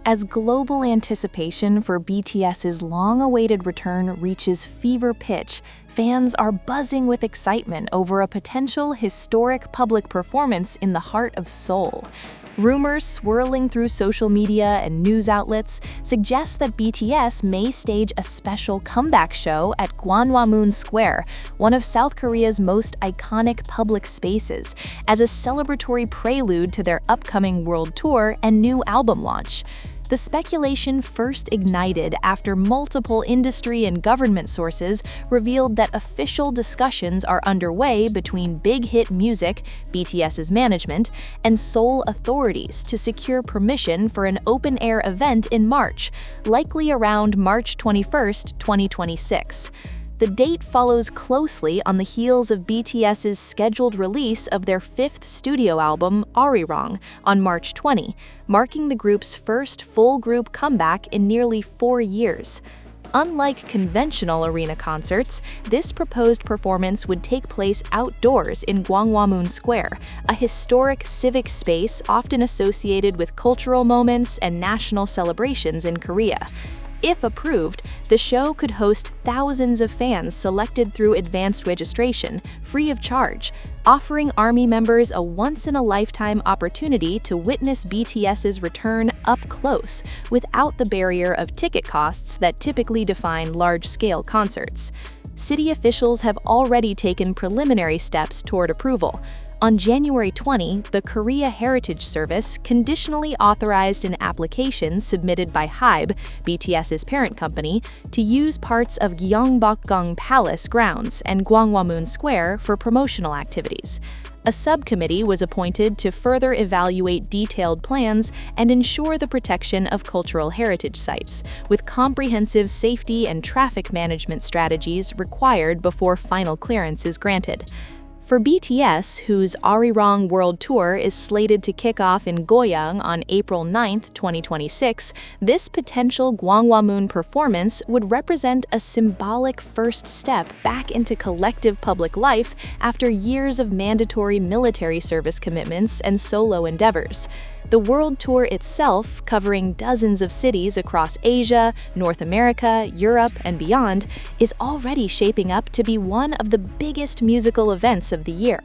As global anticipation for BTS's long-awaited return reaches fever pitch, fans are buzzing with excitement over a potential historic public performance in the heart of Seoul. Rumors swirling through social media and news outlets suggest that BTS may stage a special comeback show at Gwanghwamun Square, one of South Korea's most iconic public spaces, as a celebratory prelude to their upcoming world tour and new album launch. The speculation first ignited after multiple industry and government sources revealed that official discussions are underway between Big Hit Music, BTS's management, and Seoul authorities to secure permission for an open-air event in March, likely around March 21, 2026. The date follows closely on the heels of BTS's scheduled release of their fifth studio album, Arirang, on March 20, marking the group's first full-group comeback in nearly 4 years. Unlike conventional arena concerts, this proposed performance would take place outdoors in Gwanghwamun Square, a historic civic space often associated with cultural moments and national celebrations in Korea. If approved, the show could host thousands of fans selected through advanced registration, free of charge, offering ARMY members a once-in-a-lifetime opportunity to witness BTS's return up close, without the barrier of ticket costs that typically define large-scale concerts. City officials have already taken preliminary steps toward approval. On January 20, the Korea Heritage Service conditionally authorized an application submitted by HYBE, BTS's parent company, to use parts of Gyeongbokgung Palace grounds and Gwanghwamun Square for promotional activities. A subcommittee was appointed to further evaluate detailed plans and ensure the protection of cultural heritage sites, with comprehensive safety and traffic management strategies required before final clearance is granted. For BTS, whose Arirang World Tour is slated to kick off in Goyang on April 9, 2026, this potential Gwanghwamun performance would represent a symbolic first step back into collective public life after years of mandatory military service commitments and solo endeavors. The world tour itself, covering dozens of cities across Asia, North America, Europe, and beyond, is already shaping up to be one of the biggest musical events of the year.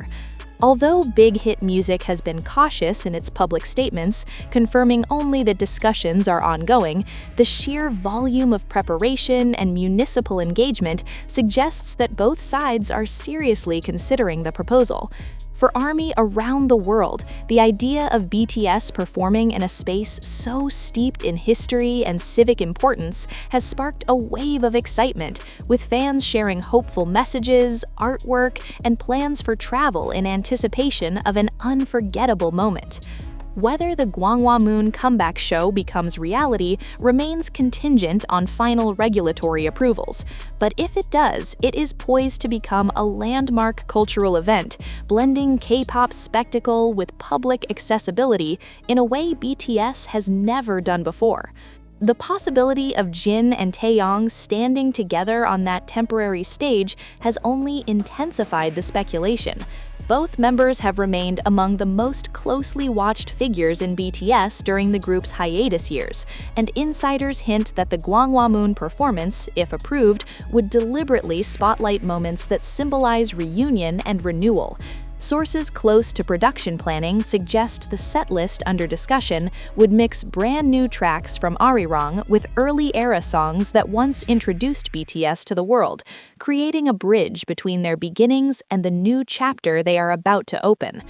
Although Big Hit Music has been cautious in its public statements, confirming only that discussions are ongoing, the sheer volume of preparation and municipal engagement suggests that both sides are seriously considering the proposal. For ARMY around the world, the idea of BTS performing in a space so steeped in history and civic importance has sparked a wave of excitement, with fans sharing hopeful messages, artwork, and plans for travel in anticipation of an unforgettable moment. Whether the Gwanghwamun comeback show becomes reality remains contingent on final regulatory approvals, but if it does, it is poised to become a landmark cultural event, blending K-pop spectacle with public accessibility in a way BTS has never done before. The possibility of Jin and Taehyung standing together on that temporary stage has only intensified the speculation. Both members have remained among the most closely watched figures in BTS during the group's hiatus years, and insiders hint that the Gwanghwamun performance, if approved, would deliberately spotlight moments that symbolize reunion and renewal. Sources close to production planning suggest the setlist under discussion would mix brand new tracks from Arirang with early-era songs that once introduced BTS to the world, creating a bridge between their beginnings and the new chapter they are about to open.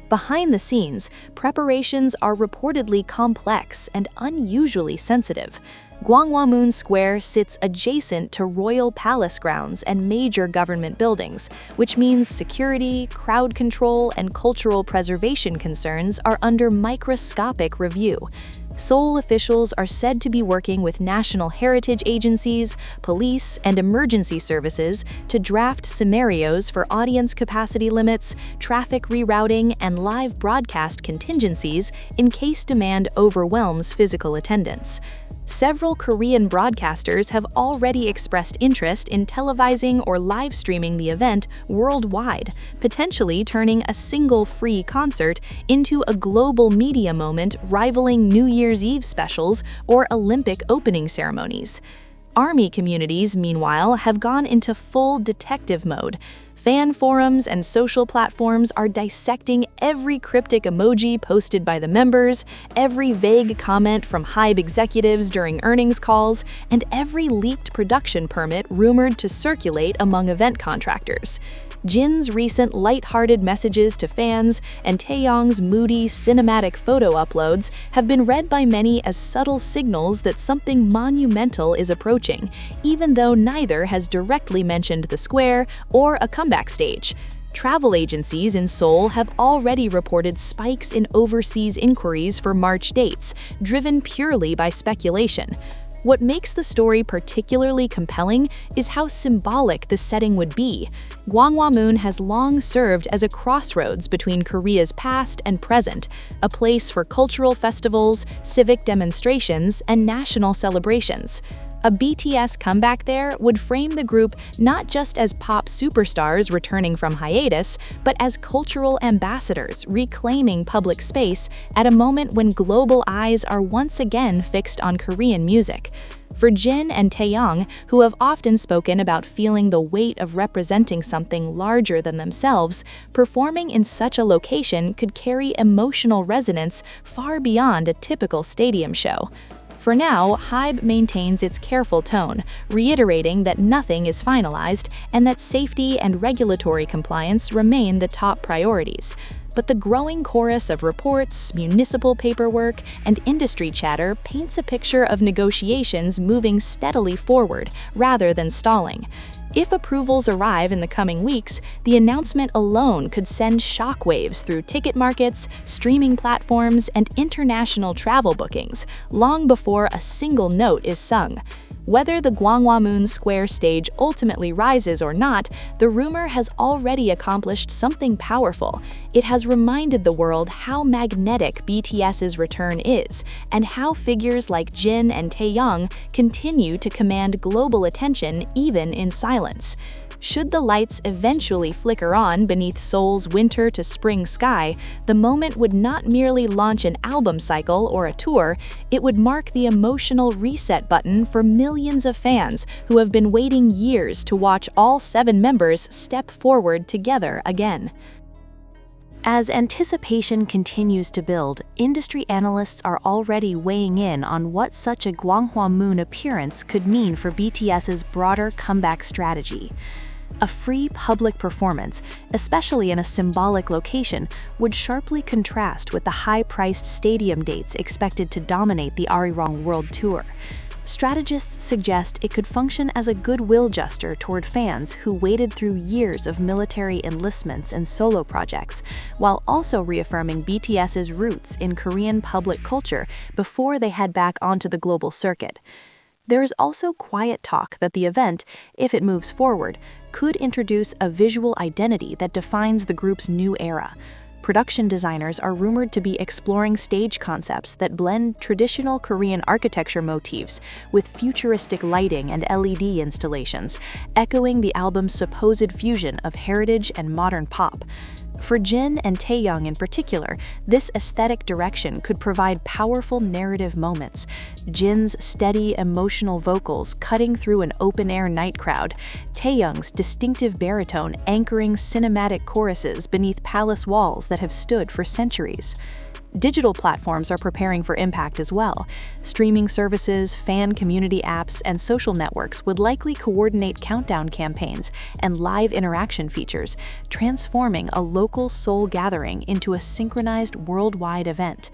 Behind the scenes, preparations are reportedly complex and unusually sensitive. Gwanghwamun Square sits adjacent to royal palace grounds and major government buildings, which means security, crowd control, and cultural preservation concerns are under microscopic review. Seoul officials are said to be working with national heritage agencies, police, and emergency services to draft scenarios for audience capacity limits, traffic rerouting, and live broadcast contingencies in case demand overwhelms physical attendance. Several Korean broadcasters have already expressed interest in televising or live streaming the event worldwide, potentially turning a single free concert into a global media moment rivaling New Year's Eve specials or Olympic opening ceremonies. ARMY communities, meanwhile, have gone into full detective mode. Fan forums and social platforms are dissecting every cryptic emoji posted by the members, every vague comment from HYBE executives during earnings calls, and every leaked production permit rumored to circulate among event contractors. Jin's recent light-hearted messages to fans and Taehyung's moody, cinematic photo uploads have been read by many as subtle signals that something monumental is approaching, even though neither has directly mentioned the square or a comeback stage. Travel agencies in Seoul have already reported spikes in overseas inquiries for March dates, driven purely by speculation. What makes the story particularly compelling is how symbolic the setting would be. Gwanghwamun has long served as a crossroads between Korea's past and present, a place for cultural festivals, civic demonstrations, and national celebrations. A BTS comeback there would frame the group not just as pop superstars returning from hiatus, but as cultural ambassadors reclaiming public space at a moment when global eyes are once again fixed on Korean music. For Jin and Taehyung, who have often spoken about feeling the weight of representing something larger than themselves, performing in such a location could carry emotional resonance far beyond a typical stadium show. For now, HYBE maintains its careful tone, reiterating that nothing is finalized and that safety and regulatory compliance remain the top priorities. But the growing chorus of reports, municipal paperwork, and industry chatter paints a picture of negotiations moving steadily forward rather than stalling. If approvals arrive in the coming weeks, the announcement alone could send shockwaves through ticket markets, streaming platforms, and international travel bookings, long before a single note is sung. Whether the Gwanghwamun Square stage ultimately rises or not, the rumor has already accomplished something powerful. It has reminded the world how magnetic BTS's return is, and how figures like Jin and Taehyung continue to command global attention even in silence. Should the lights eventually flicker on beneath Seoul's winter to spring sky, the moment would not merely launch an album cycle or a tour, it would mark the emotional reset button for millions of fans who have been waiting years to watch all 7 members step forward together again. As anticipation continues to build, industry analysts are already weighing in on what such a Gwanghwamun appearance could mean for BTS's broader comeback strategy. A free public performance, especially in a symbolic location, would sharply contrast with the high-priced stadium dates expected to dominate the Arirang World Tour. Strategists suggest it could function as a goodwill gesture toward fans who waded through years of military enlistments and solo projects, while also reaffirming BTS's roots in Korean public culture before they head back onto the global circuit. There is also quiet talk that the event, if it moves forward, could introduce a visual identity that defines the group's new era. Production designers are rumored to be exploring stage concepts that blend traditional Korean architecture motifs with futuristic lighting and LED installations, echoing the album's supposed fusion of heritage and modern pop. For Jin and Taehyung in particular, this aesthetic direction could provide powerful narrative moments. Jin's steady, emotional vocals cutting through an open-air night crowd, Taehyung's distinctive baritone anchoring cinematic choruses beneath palace walls that have stood for centuries. Digital platforms are preparing for impact as well. Streaming services, fan community apps, and social networks would likely coordinate countdown campaigns and live interaction features, transforming a local Seoul gathering into a synchronized worldwide event.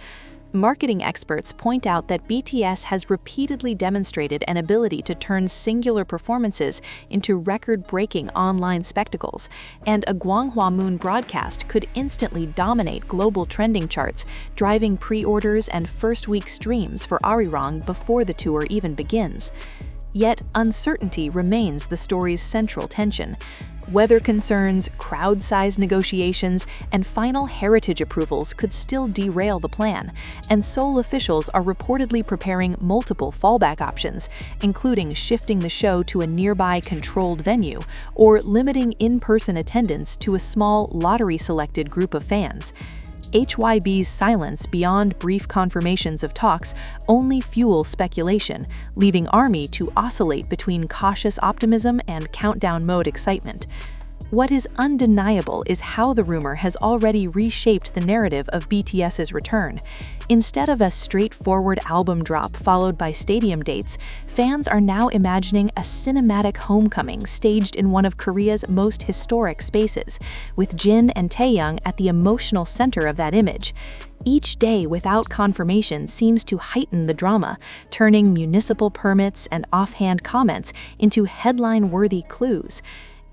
Marketing experts point out that BTS has repeatedly demonstrated an ability to turn singular performances into record-breaking online spectacles, and a Gwanghwamun broadcast could instantly dominate global trending charts, driving pre-orders and first-week streams for Arirang before the tour even begins. Yet, uncertainty remains the story's central tension. Weather concerns, crowd-size negotiations, and final heritage approvals could still derail the plan, and Seoul officials are reportedly preparing multiple fallback options, including shifting the show to a nearby controlled venue or limiting in-person attendance to a small lottery-selected group of fans. HYB's silence beyond brief confirmations of talks only fuels speculation, leaving ARMY to oscillate between cautious optimism and countdown mode excitement. What is undeniable is how the rumor has already reshaped the narrative of BTS's return. Instead of a straightforward album drop followed by stadium dates, fans are now imagining a cinematic homecoming staged in one of Korea's most historic spaces, with Jin and Taehyung at the emotional center of that image. Each day without confirmation seems to heighten the drama, turning municipal permits and offhand comments into headline-worthy clues.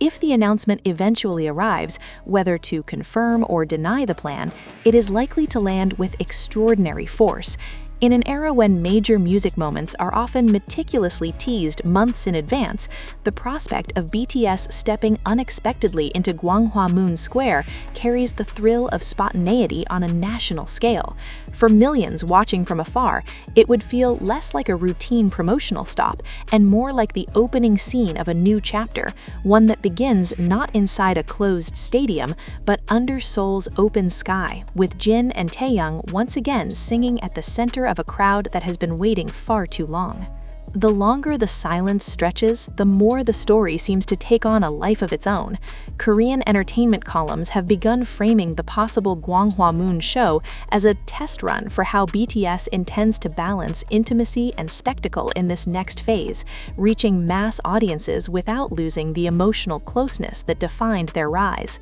If the announcement eventually arrives, whether to confirm or deny the plan, it is likely to land with extraordinary force. In an era when major music moments are often meticulously teased months in advance, the prospect of BTS stepping unexpectedly into Gwanghwamun Square carries the thrill of spontaneity on a national scale. For millions watching from afar, it would feel less like a routine promotional stop and more like the opening scene of a new chapter, one that begins not inside a closed stadium, but under Seoul's open sky, with Jin and Taehyung once again singing at the center of a crowd that has been waiting far too long. The longer the silence stretches, the more the story seems to take on a life of its own. Korean entertainment columns have begun framing the possible Gwanghwamun show as a test run for how BTS intends to balance intimacy and spectacle in this next phase, reaching mass audiences without losing the emotional closeness that defined their rise.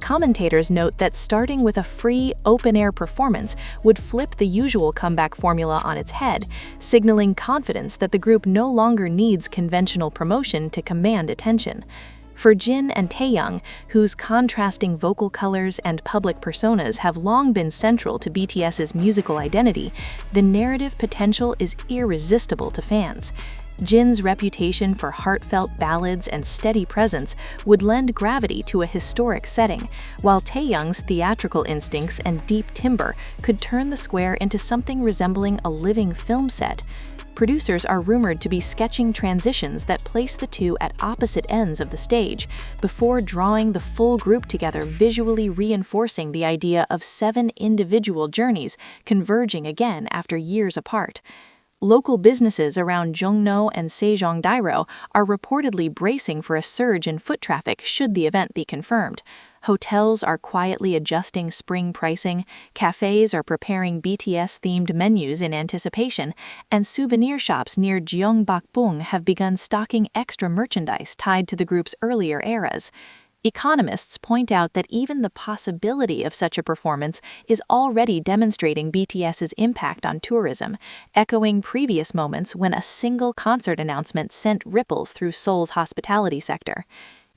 Commentators note that starting with a free, open-air performance would flip the usual comeback formula on its head, signaling confidence that the group no longer needs conventional promotion to command attention. For Jin and Taehyung, whose contrasting vocal colors and public personas have long been central to BTS's musical identity, the narrative potential is irresistible to fans. Jin's reputation for heartfelt ballads and steady presence would lend gravity to a historic setting, while Taehyung's theatrical instincts and deep timbre could turn the square into something resembling a living film set. Producers are rumored to be sketching transitions that place the two at opposite ends of the stage, before drawing the full group together, visually reinforcing the idea of 7 individual journeys converging again after years apart. Local businesses around Jongno and Sejongdairo are reportedly bracing for a surge in foot traffic should the event be confirmed. Hotels are quietly adjusting spring pricing, cafes are preparing BTS-themed menus in anticipation, and souvenir shops near Gyeongbokgung have begun stocking extra merchandise tied to the group's earlier eras. Economists point out that even the possibility of such a performance is already demonstrating BTS's impact on tourism, echoing previous moments when a single concert announcement sent ripples through Seoul's hospitality sector.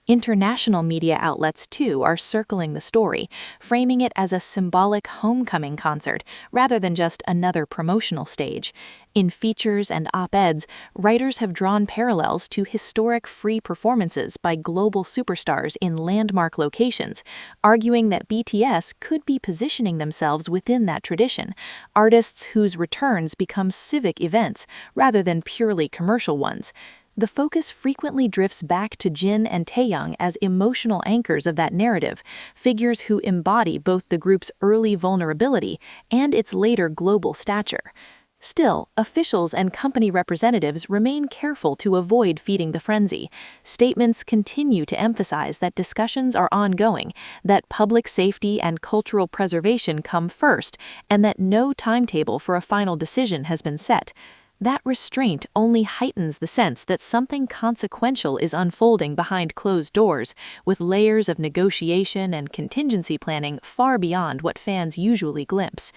International media outlets, too, are circling the story, framing it as a symbolic homecoming concert rather than just another promotional stage. In features and op-eds, writers have drawn parallels to historic free performances by global superstars in landmark locations, arguing that BTS could be positioning themselves within that tradition, artists whose returns become civic events rather than purely commercial ones. The focus frequently drifts back to Jin and Taehyung as emotional anchors of that narrative, figures who embody both the group's early vulnerability and its later global stature. Still, officials and company representatives remain careful to avoid feeding the frenzy. Statements continue to emphasize that discussions are ongoing, that public safety and cultural preservation come first, and that no timetable for a final decision has been set. That restraint only heightens the sense that something consequential is unfolding behind closed doors, with layers of negotiation and contingency planning far beyond what fans usually glimpse.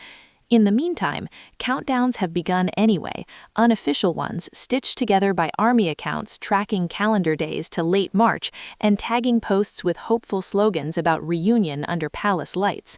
In the meantime, countdowns have begun anyway, unofficial ones stitched together by ARMY accounts tracking calendar days to late March and tagging posts with hopeful slogans about reunion under palace lights.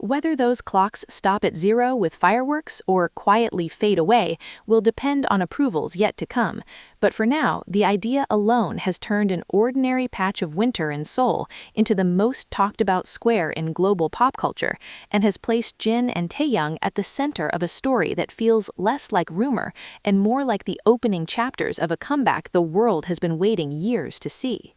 Whether those clocks stop at 0 with fireworks or quietly fade away will depend on approvals yet to come, but for now, the idea alone has turned an ordinary patch of winter in Seoul into the most talked about square in global pop culture, and has placed Jin and Taehyung at the center of a story that feels less like rumor and more like the opening chapters of a comeback the world has been waiting years to see.